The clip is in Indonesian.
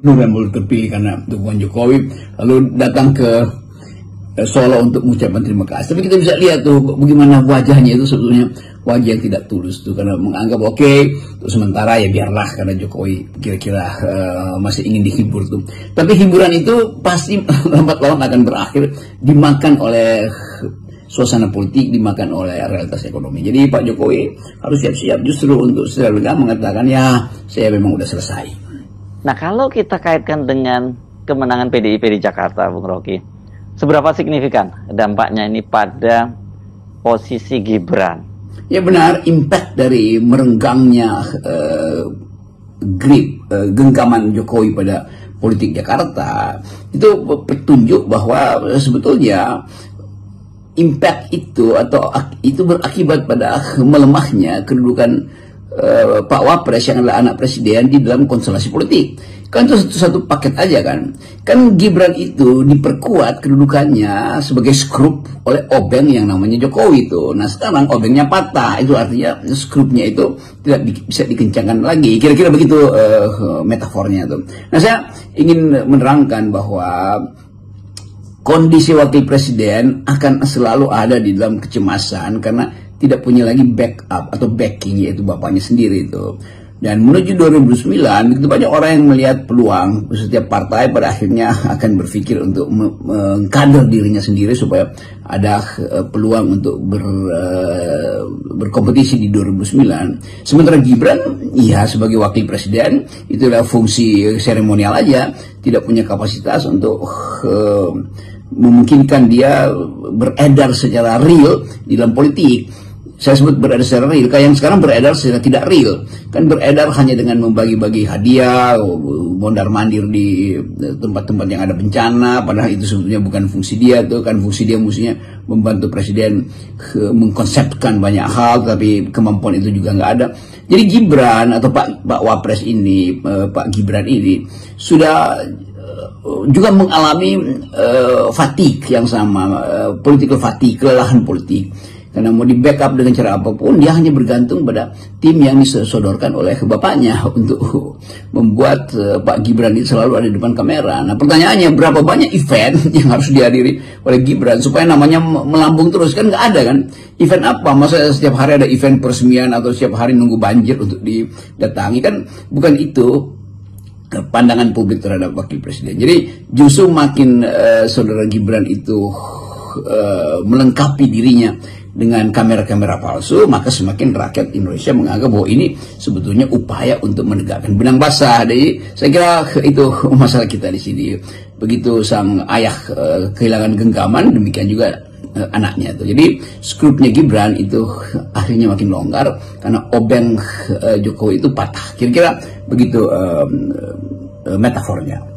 yang baru terpilih karena dukungan Jokowi, lalu datang ke Solo untuk mengucapkan terima kasih. Tapi kita bisa lihat tuh bagaimana wajahnya itu sebetulnya wajah yang tidak tulus tuh, karena menganggap oke, untuk sementara ya biarlah karena Jokowi kira-kira masih ingin dihibur tuh. Tapi hiburan itu pasti lambat laun akan berakhir dimakan oleh suasana politik, dimakan oleh realitas ekonomi. Jadi Pak Jokowi harus siap-siap justru untuk secara mengatakan ya saya memang udah selesai. Nah, kalau kita kaitkan dengan kemenangan PDIP di Jakarta, Bung Rocky, seberapa signifikan dampaknya ini pada posisi Gibran? Ya benar, impact dari merenggangnya genggaman Jokowi pada politik Jakarta itu petunjuk bahwa sebetulnya impact itu berakibat pada melemahnya kedudukan Pak Wapres yang adalah anak presiden di dalam konstelasi politik. Kan itu satu paket aja kan. Kan Gibran itu diperkuat kedudukannya sebagai skrup oleh obeng yang namanya Jokowi itu. Nah sekarang obengnya patah, itu artinya skrupnya itu tidak bisa dikencangkan lagi. Kira-kira begitu metafornya tuh. Nah saya ingin menerangkan bahwa kondisi wakil presiden akan selalu ada di dalam kecemasan karena tidak punya lagi backup atau backing, yaitu bapaknya sendiri itu. Dan menuju 2009, begitu banyak orang yang melihat peluang. Setiap partai pada akhirnya akan berpikir untuk mengkader dirinya sendiri supaya ada peluang untuk berkompetisi di 2009. Sementara Gibran, ya sebagai wakil presiden, itulah fungsi seremonial aja, tidak punya kapasitas untuk memungkinkan dia beredar secara real di dalam politik. Saya sebut beredar secara real, kayak yang sekarang beredar secara tidak real. Kan beredar hanya dengan membagi-bagi hadiah, mondar-mandir di tempat-tempat yang ada bencana, padahal itu sebetulnya bukan fungsi dia tuh, kan fungsi dia mestinya membantu presiden mengkonsepkan banyak hal, tapi kemampuan itu juga nggak ada. Jadi Gibran atau Pak Wapres ini, Pak Gibran ini sudah juga mengalami fatigue yang sama, political fatigue, kelelahan politik. Karena mau di backup dengan cara apapun, dia hanya bergantung pada tim yang disodorkan oleh bapaknya untuk membuat Pak Gibran itu selalu ada di depan kamera. Nah pertanyaannya, berapa banyak event yang harus dihadiri oleh Gibran supaya namanya melambung terus? Kan nggak ada kan? Event apa? Masa setiap hari ada event peresmian atau setiap hari nunggu banjir untuk didatangi? Kan bukan itu pandangan publik terhadap wakil presiden. Jadi justru makin saudara Gibran itu melengkapi dirinya dengan kamera-kamera palsu, maka semakin rakyat Indonesia menganggap bahwa ini sebetulnya upaya untuk menegakkan benang basah. Jadi saya kira itu masalah kita di sini. Begitu sang ayah kehilangan genggaman, demikian juga anaknya itu. Jadi skrupnya Gibran itu akhirnya makin longgar karena obeng Jokowi itu patah. Kira-kira begitu metafornya.